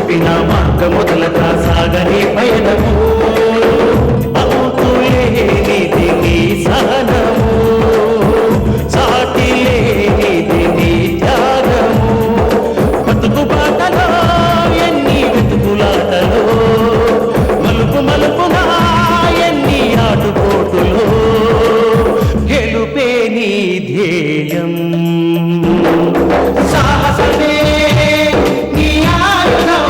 చూపిన మార్గముదలక సాగని పయనము అవుతులేనిది నీ సహనము సాటి లేనిది నీ త్యాగము బతుకు బాటలో ఎన్ని వెతుకులాటలో మలుపు మలుపునా ఎన్ని ఆటుపోటులో గెలుపే నీ ధ్యేయం సాహసమే నీ ఆయుధం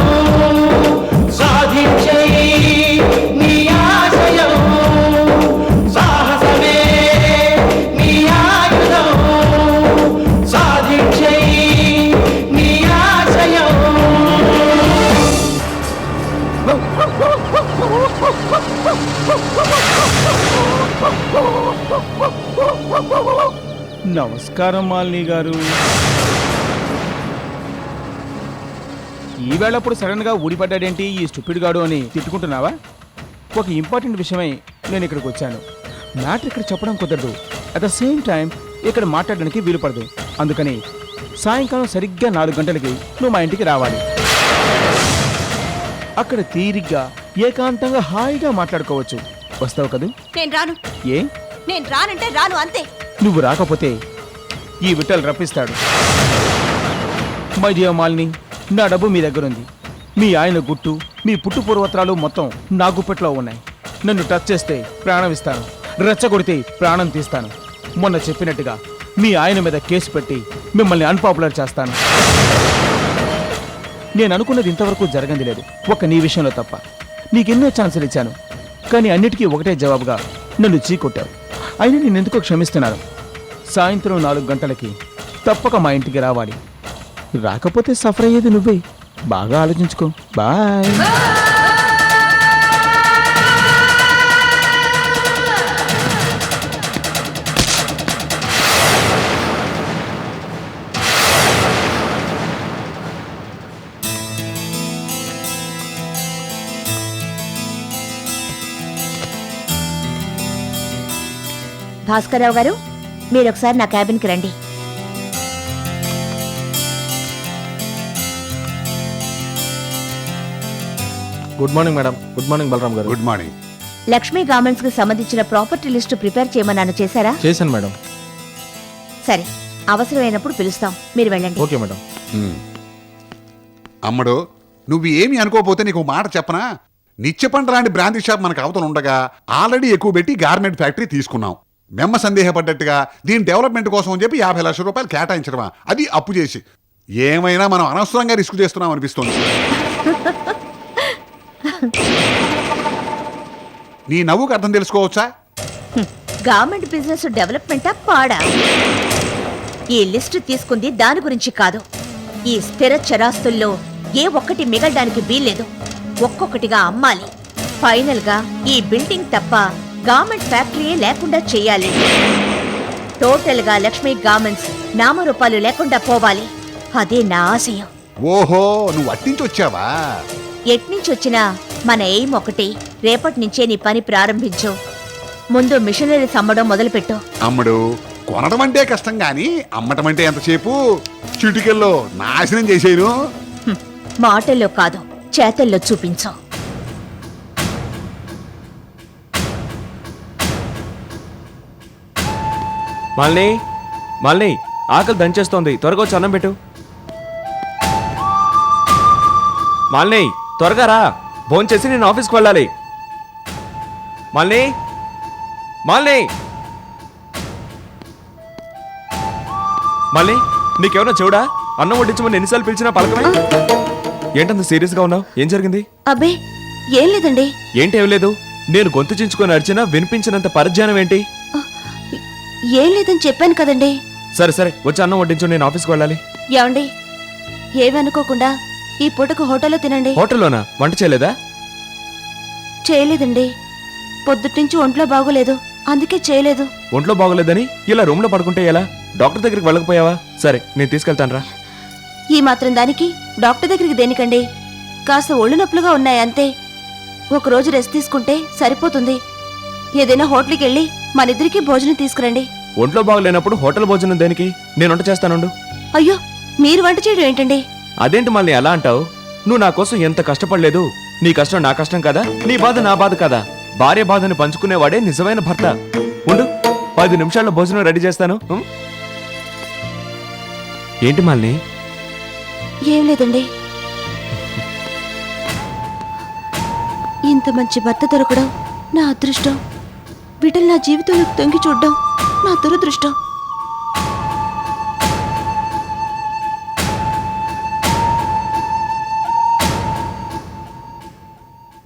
సాధించే నీ ఆశయం సాహసమే నీ ఆయుధం సాధించే నీ ఆశయం నమస్కారం మాలిని గారు. ఈవేళప్పుడు సడన్ గా ఊడిపడ్డాడేంటి ఈ స్టూపిడ్ గాడు అని తిట్టుకుంటున్నావా? ఒక ఇంపార్టెంట్ విషయమై నేను ఇక్కడికి వచ్చాను. మ్యాటర్ ఇక్కడ చెప్పడం కుదరదు, అట్ ద సేమ్ టైం ఇక్కడ మాట్లాడడానికి వీలు పడదు. అందుకని సాయంకాలం సరిగ్గా 4 గంటలకి నువ్వు మా ఇంటికి రావాలి. అక్కడ తీరిగ్గా ఏకాంతంగా హాయిగా మాట్లాడుకోవచ్చు. వస్తావు కదూ? నేను రాను. ఏ? నేను రానంటే రాను, అంతే. నువ్వు రాకపోతే ఈ విఠల్ రప్పిస్తాడు. మై డియర్ మాలిని, నా డబ్బు మీ దగ్గర ఉంది. మీ ఆయన గుట్టు, మీ పుట్టు పూర్వత్రాలు మొత్తం నా గుప్పెట్లో ఉన్నాయి. నన్ను టచ్ చేస్తే ప్రాణం ఇస్తాను, రెచ్చగొడితే ప్రాణం తీస్తాను. మొన్న చెప్పినట్టుగా మీ ఆయన మీద కేసు పెట్టి మిమ్మల్ని అన్పాపులర్ చేస్తాను. నేను అనుకున్నది ఇంతవరకు జరగంది లేదు, ఒక్క నీ విషయంలో తప్ప. నీకెన్నో ఛాన్సులు ఇచ్చాను, కానీ అన్నిటికీ ఒకటే జవాబుగా నన్ను చీకొట్టావు. అయినా నేనెందుకో క్షమిస్తున్నాను. సాయంత్రం 4 గంటలకి తప్పక మా ఇంటికి రావాలి. రాకపోతే సఫర్ అయ్యేది నువ్వే. బాగా ఆలోచించుకో. బాయ్. భాస్కర్రావు గారు, మీరు ఒకసారి నా క్యాబిన్కి రండి. Good morning madam. Good morning Balaram గారు. Good morning. లక్ష్మీ గార్మెంట్స్ కి సంబంధించిన ప్రాపర్టీ లిస్టు ప్రిపేర్ చేయమన్నాను, చేశారా? చేశాను మేడం. సరే, అవసరమైనప్పుడు పిలుస్తాం, మీరు వెళ్ళండి. Okay madam. అమ్మడు, నువ్వు ఏమి అనుకోపోతే నీకు మాట చెప్పనా? నిత్యపంట లాంటి బ్రాంతి షాప్ మనకు అవతల ఉండగా ఆల్రెడీ ఎక్కువ పెట్టి గార్మెంట్ ఫ్యాక్టరీ తీసుకున్నాం. మెమ్మ సందేహపడ్డట్టుగా దీని డెవలప్మెంట్ కోసం అని చెప్పి 50 లక్షల రూపాయలు కేటాయించడమా, అది అప్పు చేసి. ఏమైనా మనం అనవసరంగా రిస్క్ చేస్తున్నాం అనిపిస్తుంది. నీ నవ్వుకు అర్థం తెలుసుకోవచ్చా? గవర్నమెంట్ బిజినెస్ డెవలప్మెంటా పాడా? ఈ లిస్టు తీసుకుంది దాని గురించి కాదు. ఈ స్థిర చరాస్తుల్లో ఏ ఒక్కటి మిగలడానికి వీల్లేదు, ఒక్కొక్కటిగా అమ్మాలి. ఫైనల్ గా ఈ బిల్డింగ్ తప్ప గవర్నమెంట్ ఫ్యాక్టరీయే లేకుండా చెయ్యాలి. టోటల్ గా లక్ష్మీ గార్మెంట్స్ నామరూపాలు లేకుండా పోవాలి. అదే నా ఆశయం. ఓహో, నువ్వు అట్టించి వచ్చావా? ఎట్నుంచొచ్చినా మన ఎయిమ్ ఒకటి. రేపటి నుంచే నీ పని ప్రారంభించు. ముందు మిషనరీస్ అమ్మడం మొదలుపెట్టు. అమ్మడు, కొనడం అంటే కష్టం గాని అమ్మటం అంటే ఎంతసేపు? చిటికెల్లో నాశనం చేసేను. మాటల్లో కాదు, చేతల్లో చూపించు. మాలిని, మాలిని, ఆకలి దంచేస్తోంది, త్వరగా వచ్చి అన్నం పెట్టు. మాలిని, త్వరగా రా, భోంచేసి నేను ఆఫీస్కి వెళ్ళాలి. మాలిని, మాలిని, మాలిని, నీకేమన్నా చెవుడా? అన్నం వడ్డించమని ఎన్నిసార్లు పిలిచినా పలకమే. ఏంటంత సీరియస్గా ఉన్నావు? ఏం జరిగింది? అబ్బే ఏం లేదండి. ఏంటేం లేదు? నేను గొంతు చించుకొని అరిచినా వినిపించినంత పరధ్యానం ఏంటి? ఏం లేదని చెప్పాను కదండి. సరే సరే, వచ్చి అన్నం వడ్డించు, నేను ఆఫీస్కి వెళ్ళాలి. ఏమండి, ఏమనుకోకుండా ఈ పూటకు హోటల్లో తినండి. హోటల్లోనా? వంట చేయలేదా? చేయలేదండి, పొద్దుట్నుంచి ఒంట్లో బాగోలేదు, అందుకే చేయలేదు. ఒంట్లో బాగోలేదని ఇలా రూమ్ లో పడుకుంటే ఎలా? డాక్టర్ దగ్గరికి వెళ్ళకపోయావా? సరే, నేను తీసుకెళ్తాను రా. ఈ మాత్రం దానికి డాక్టర్ దగ్గరికి దేనికండి? కాస్త ఒళ్ళు నొప్పులుగా ఉన్నాయి అంతే. ఒకరోజు రెస్ట్ తీసుకుంటే సరిపోతుంది. ఏదైనా హోటల్కి వెళ్ళి మనిద్దరికి భోజనం తీసుకురండి. ఒంట్లో బాగలేనప్పుడు హోటల్ భోజనం దేనికి? నేను వంట చేస్తానుండు. అయ్యో, మీరు వంట చేయడం ఏంటండి? అదేంటి మళ్ళీ అలా అంటావు? నువ్వు నా కోసం ఎంత కష్టపడలేదు. నీ కష్టం నా కష్టం కదా, నీ బాధ నా బాధ కదా. భార్య బాధను పంచుకునేవాడే నిజమైన భర్త. ఉండు, 10 నిమిషాల్లో భోజనం రెడీ చేస్తాను. ఏంటి మాలిని? ఏం లేదండి. ఇంత మంచి భర్త దొరకడం నా అదృష్టం. వీటిని నా జీవితంలో తొంగి చూడడం నా దురదృష్టం.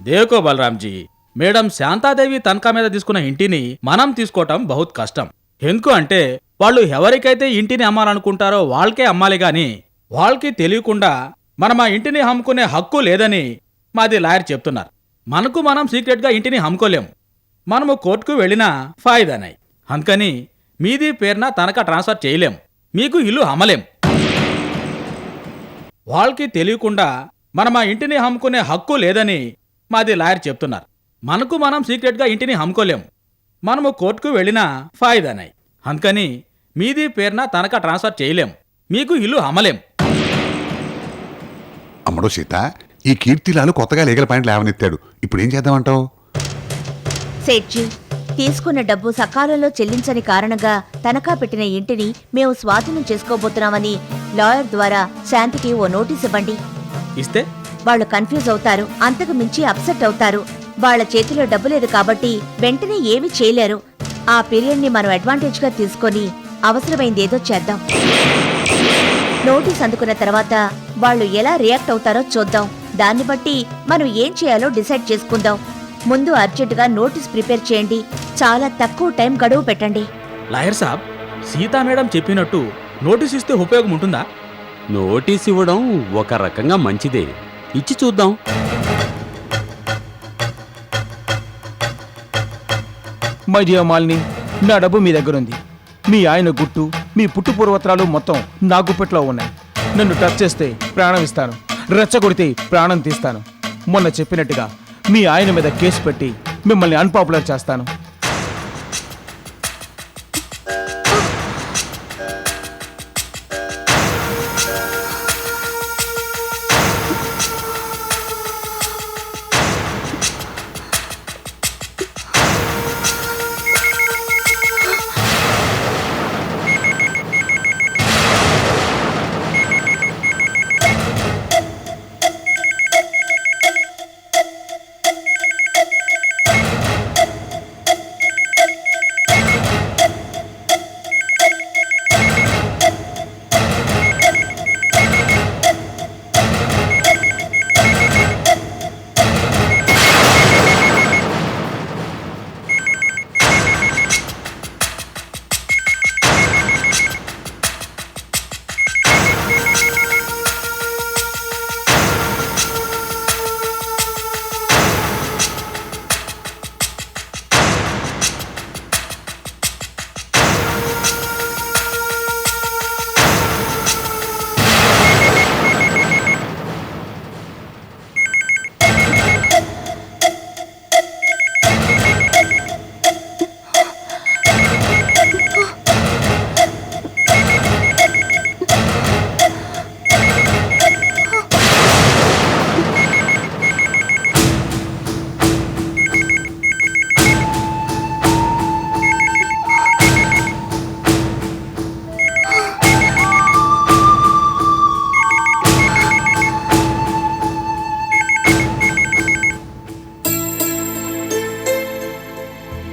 దేకో బలరాంజీ, మేడం శాంతాదేవి తనఖా మీద తీసుకున్న ఇంటిని మనం తీసుకోవటం బహుత్ కష్టం. ఎందుకు అంటే వాళ్ళు ఎవరికైతే ఇంటిని అమ్మాలనుకుంటారో వాళ్ళకే అమ్మాలి గాని వాళ్ళకి తెలియకుండా మనం ఆ ఇంటిని అమ్ముకునే హక్కు లేదని మాది లాయర్ చెప్తున్నారు. మనకు మనం సీక్రెట్గా ఇంటిని అమ్ముకోలేం. మనము కోర్టుకు వెళ్ళినా ఫాయిదానాయి. అందుకని మీది పేరున తనఖా ట్రాన్స్ఫర్ చేయలేం, మీకు ఇల్లు అమ్మలేం. వాళ్ళకి తెలియకుండా మనం ఆ ఇంటిని అమ్ముకునే హక్కు లేదని మాది లాయర్ చెప్తున్నారు. మనకు మనం సీక్రెట్గా ఇంటిని అమ్ముకోలేం, మనము కోర్టుకు వెళ్ళినా ఫాయిదానాయి. అందుకని మీది పేరున తనఖా ట్రాన్స్ఫర్ చేయలేం, మీకు ఇల్లు అమ్మలేం. అమ్మడో సీత, ఈ కీర్తిలాలు కొత్తగా లీగల్ పాయింట్ లేవనెత్తాడు. ఇప్పుడు ఏం చేద్దామంటావు? సేట్జీ, తీసుకున్న డబ్బు సకాలంలో చెల్లించని కారణంగా తనఖా పెట్టిన ఇంటిని మేము స్వాధీనం చేసుకోబోతున్నామని లాయర్ ద్వారా శాంతికి ఓ నోటీస్ ఇవ్వండి. ఇస్తే వాళ్ళు కన్ఫ్యూజ్ అవుతారు, అంతకు మించి అప్సెట్ అవుతారు. వాళ్ళ చేతిలో డబ్బు లేదు కాబట్టి వెంటనే ఏమీ చేయలేరు. ఆ పీరియడ్ ని మనం అడ్వాంటేజ్ గా తీసుకొని అవసరమైందేదో చేద్దాం. నోటీస్ అందుకున్న తర్వాత వాళ్ళు ఎలా రియాక్ట్ అవుతారో చూద్దాం. దాన్ని బట్టి మనం ఏం చేయాలో డిసైడ్ చేసుకుందాం. ముందు అర్జెంటుగా నోటీస్ ప్రిపేర్ చేయండి. చాలా తక్కువ టైం గడువు పెట్టండి. లాయర్ సాబ్, సీతా మేడం చెప్పినట్టు నోటీస్ ఇస్తే ఉపయోగం ఉంటుందా? నోటీస్ ఇవ్వడం ఒక రకంగా మంచిదే, ఇచ్చి చూద్దాం. మై డియర్ మాలిని, నా డబ్బు మీ దగ్గర ఉంది. మీ ఆయన గుట్టు, మీ పుట్టు పూర్వత్రాలు మొత్తం నా గుప్పెట్లో ఉన్నాయి. నన్ను టచ్ చేస్తే ప్రాణం ఇస్తాను, రెచ్చగొడితే ప్రాణం తీస్తాను. మొన్న చెప్పినట్టుగా మీ ఆయన మీద కేసు పెట్టి మిమ్మల్ని అన్పాపులర్ చేస్తాను.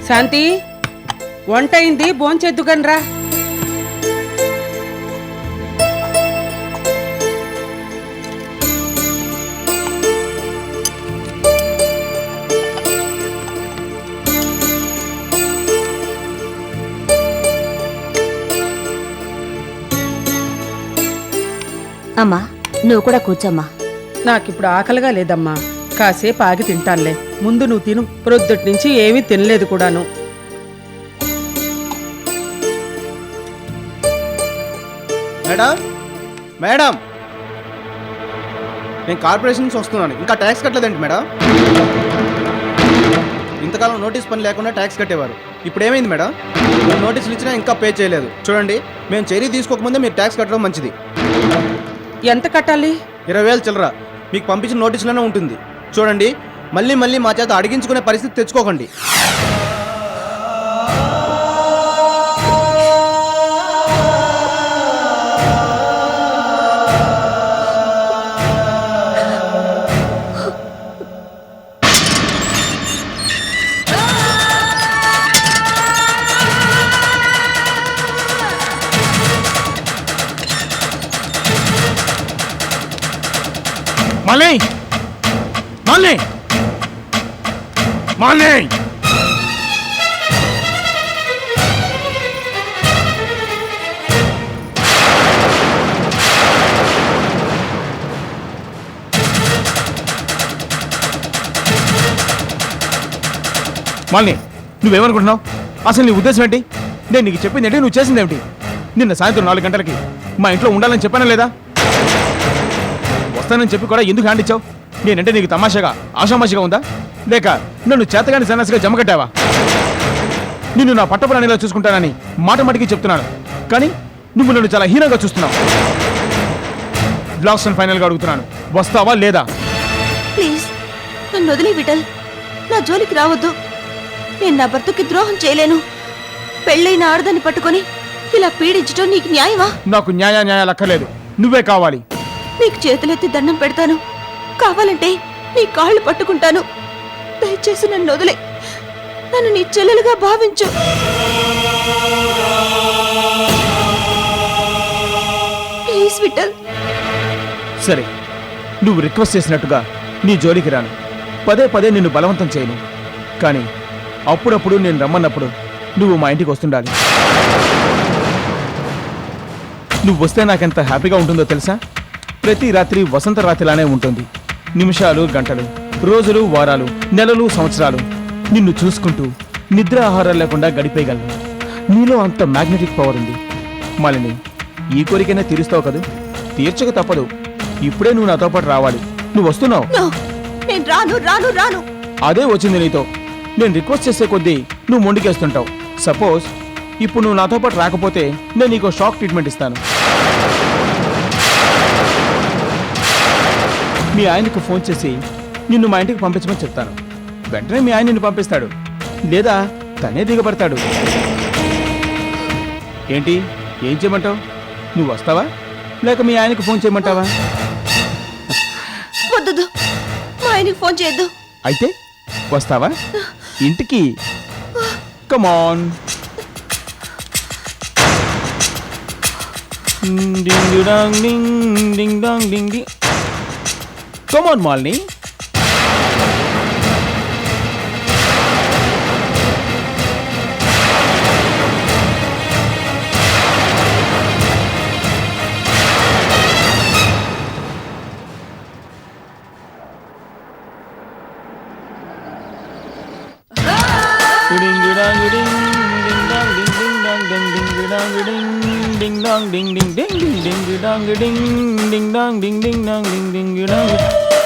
శాంతి, వంట అయింది, భోంచేద్దుగనరా. అమ్మా, నువ్వు కూడా కూర్చోమ్మా. నాకిప్పుడు ఆకలిగా లేదమ్మా, కాసేపు ఆగి తింటానులే. ముందు నువ్వు తిను, ప్రొద్దుటి నుంచి ఏమీ తినలేదు కూడాను. మేడం, మేడం, నేను కార్పొరేషన్ నుంచి వస్తున్నాను. ఇంకా ట్యాక్స్ కట్టలేదండి మేడం. ఇంతకాలం నోటీస్ పని లేకుండా ట్యాక్స్ కట్టేవారు. ఇప్పుడు ఏమైంది మేడం? మేము నోటీసులు ఇచ్చినా ఇంకా పే చేయలేదు. చూడండి, మేము చర్య తీసుకోకముందే మీరు ట్యాక్స్ కట్టడం మంచిది. ఎంత కట్టాలి? 20,000 చిల్లర. మీకు పంపించిన నోటీసులోనే ఉంటుంది. చూడండి, మళ్ళీ మళ్ళీ మా చేత అడిగించుకునే పరిస్థితి తెచ్చుకోకండి. మాలిని మాలిని మాలిని మాలిని నువ్వేమనుకుంటున్నావు? అసలు నీ ఉద్దేశం ఏంటి? నేను నీకు చెప్పింది ఏంటి, నువ్వు చేసింది ఏమిటి? నిన్న సాయంత్రం 4 గంటలకి మా ఇంట్లో ఉండాలని చెప్పానా లేదా? వస్తానని చెప్పి కూడా ఎందుకు హ్యాండ్ ఇచ్చావు? నేనంటే నీకు తమాషాగా ఆషామాషిగా ఉందా, లేక నన్ను చేతగాని సన్యాసిగా జమకట్టావా? నిన్ను నా పట్టపురాణిలా చూసుకుంటానని మాట మటికి చెప్తున్నాను, కానీ నువ్వు నన్ను చాలా హీనంగా చూస్తున్నావు. లాస్ట్ అండ్ ఫైనల్గా అడుగుతున్నాను, వస్తావా లేదా? ప్లీజ్ నన్ను వదిలే విఠల్, నా జోలికి రావద్దు. నేను నా భర్తకి ద్రోహం చేయలేను. పెళ్ళైన ఆడదాన్ని పట్టుకొని ఇలా పీడించడం నీకు న్యాయమా? నాకు న్యాయాలు అక్కర్లేదు, నువ్వే కావాలి. నీకు చేతులెత్తి దండం పెడతాను. కావాలంటే నీ కాళ్ళు పట్టుకుంటాను. దయచేసి నన్ను వదిలే. నన్ను నీ చెల్లెలుగా భావించు. ప్లీజ్ విఠల్. సరే, నువ్వు రిక్వెస్ట్ చేసినట్టుగా నీ జోలికి రాను. పదే పదే నిన్ను బలవంతం చేయను. కానీ అప్పుడప్పుడు నేను రమ్మన్నప్పుడు నువ్వు మా ఇంటికి వస్తుండాలి. నువ్వు వస్తే నాకెంత హ్యాపీగా ఉంటుందో తెలుసా? ప్రతి రాత్రి వసంత రాత్రిలానే ఉంటుంది. నిమిషాలు, గంటలు, రోజులు, వారాలు, నెలలు, సంవత్సరాలు నిన్ను చూసుకుంటూ నిద్ర ఆహారాలు లేకుండా గడిపేయగలను. నీలో అంత మ్యాగ్నెటిక్ పవర్ ఉంది. మాలిని, ఈ కోరికైనా తీరుస్తావు కదూ? తీర్చక తప్పదు. ఇప్పుడే నువ్వు నాతో పాటు రావాలి. నువ్వు వస్తున్నావు? నేను రాను రాను రాను. అదే వచ్చింది నీతో. నేను రిక్వెస్ట్ చేసే కొద్దీ నువ్వు మొండికేస్తుంటావు. సపోజ్ ఇప్పుడు నువ్వు నాతో పాటు రాకపోతే నేను నీకు షాక్ ట్రీట్మెంట్ ఇస్తాను. మీ ఆయనకు ఫోన్ చేసి నిన్ను మా ఇంటికి పంపించమని చెప్తాను. వెంటనే మీ ఆయన నిన్ను పంపిస్తాడు, లేదా తనే దిగబడతాడు. ఏంటి, ఏం చేయమంటావు? నువ్వు వస్తావా, లేక మీ ఆయనకు ఫోన్ చేయమంటావా? వద్దు, మా ఆయనకి ఫోన్ చేయొద్దు. అయితే వస్తావా ఇంటికి? Come on. Ding dong ding ding dong ding ding. Come on Malini.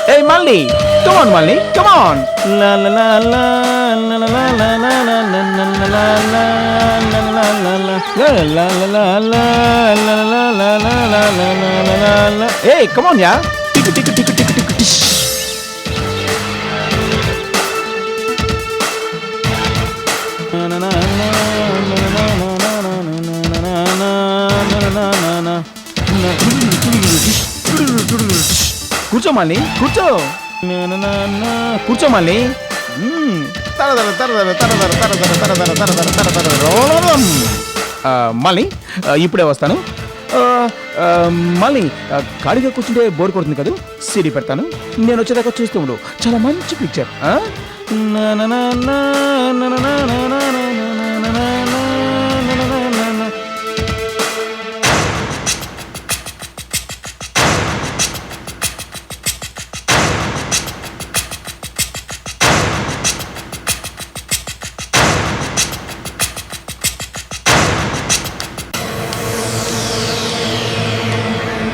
Hey Malini, come on Malini, come on. La la la la la la la la la la la la la la la la la. Hey, come on yeah. Tick tick tick tick tick tick. కూర్చో మాలిని, కూర్చో. కూర్చో మాలిని. మాలిని, ఇప్పుడే వస్తాను. మాలిని, ఖాళీగా కూర్చుంటే bore కొడుతుంది కదా, CD పెడతాను. నేను వచ్చేదాకా చూస్తూ ఉండు. చాలా మంచి పిక్చర్.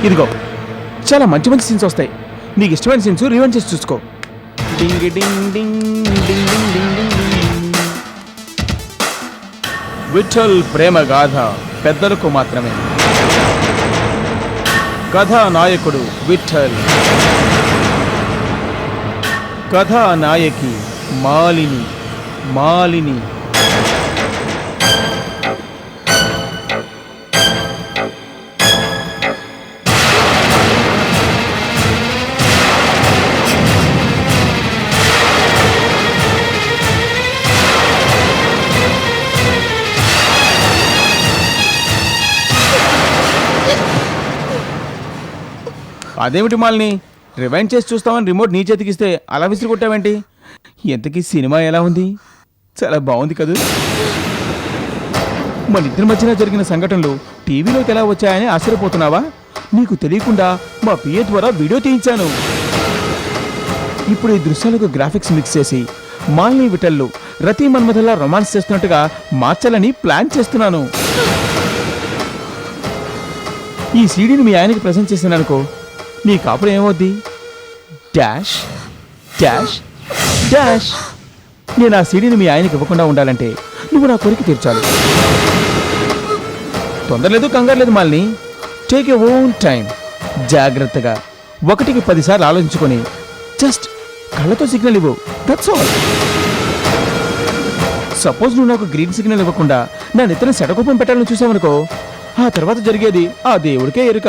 ఇదిగో, చాలా మంచి మంచి సీన్స్ వస్తాయి. నీకు ఇష్టమైన సీన్స్ రివైండ్ చేసి చూసుకో. డింగ్ డింగ్ డింగ్ డింగ్ డింగ్ డింగ్ డింగ్. విఠల్ ప్రేమ గాథ పెద్దలకు మాత్రమే. కథానాయకుడు విఠల్. కథానాయకి మాలిని. మాలిని అదేమిటి మాలిని, రివైండ్ చేసి చూస్తామని రిమోట్ నీ చేతికిస్తే అలా విసిరి కొట్టావేంటి? ఎంతకీ సినిమా ఎలా ఉంది? చాలా బాగుంది కదూ. మన ఇద్దరి మధ్యన జరిగిన సంఘటనలు టీవీలోకి ఎలా వచ్చాయని ఆశ్చర్యపోతున్నావా? నీకు తెలియకుండా మా పిఏ ద్వారా వీడియో తీయించాను. ఇప్పుడు ఈ దృశ్యాలకు గ్రాఫిక్స్ మిక్స్ చేసి మాలిని విఠల్లో రతి మన్మథల్లా రొమాన్స్ చేస్తున్నట్టుగా మార్చాలని ప్లాన్ చేస్తున్నాను. ఈ సీడీని మీ ఆయనకి ప్రజెంట్ చేశాననుకో, నీ కాపురం ఏమవుద్ది? Dash dash dash. నేను ఆ సీడీని మీ ఆయనకి ఇవ్వకుండా ఉండాలంటే నువ్వు నా కోరిక తీర్చాలి. తొందర లేదు, కంగారు లేదు Malini. Take you own time. జాగ్రత్తగా 1కి 10 సార్లు ఆలోచించుకొని జస్ట్ కళ్ళతో సిగ్నల్ ఇవ్వు. That's all. సపోజ్ నువ్వు నాకు గ్రీన్ సిగ్నల్ ఇవ్వకుండా నా నెత్తిన శటకోపం పెట్టాలని చూసావనుకో, ఆ తర్వాత జరిగేది ఆ దేవుడికే ఎరుక.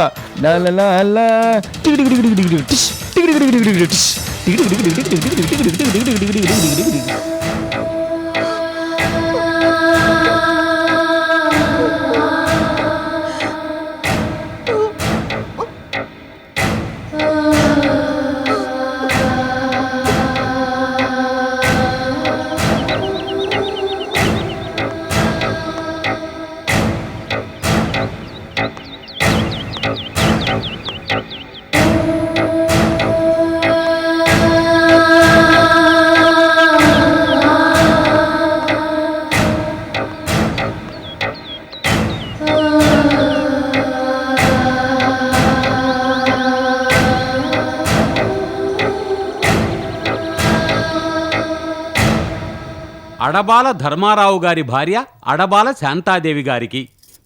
అడబాల ధర్మారావు గారి భార్య అడబాల శాంతాదేవి గారికి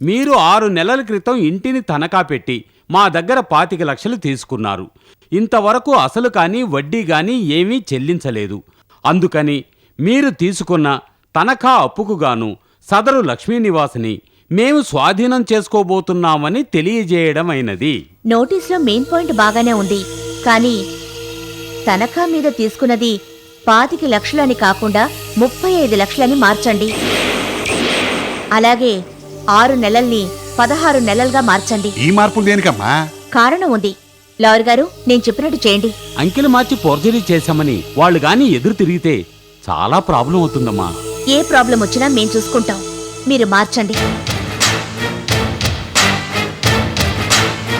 మీరు 6 నెలల క్రితం ఇంటిని తనఖా పెట్టి మా దగ్గర 25 లక్షలు తీసుకున్నారు. ఇంతవరకు అసలు కానీ వడ్డీ కానీ ఏమీ చెల్లించలేదు. అందుకని మీరు తీసుకున్న తనఖా అప్పుకుగాను సదరు లక్ష్మీనివాస్ని మేము స్వాధీనం చేసుకోబోతున్నామని తెలియజేయడం అయినది. నోటీస్లో మెయిన్ పాయింట్ బాగానే ఉంది, కానీ తనఖా మీద తీసుకున్నది 25 లక్షలని కాకుండా 35 లక్షలని మార్చండి. అలాగే 6 నెలల్ని 16 నెలలుగా మార్చండి. ఈ మార్పులు దేనికమ్మా? కారణం ఉంది. లాయర్ గారు, నేను చెప్పినట్టు చేయండి. అంకెలు మార్చి ఫోర్జరీ చేశామని వాళ్ళు గాని ఎదురు తిరిగితే చాలా ప్రాబ్లం అవుతుందమ్మా. ఏ ప్రాబ్లం వచ్చినా మేం చూసుకుంటాం. మీరు మార్చండి.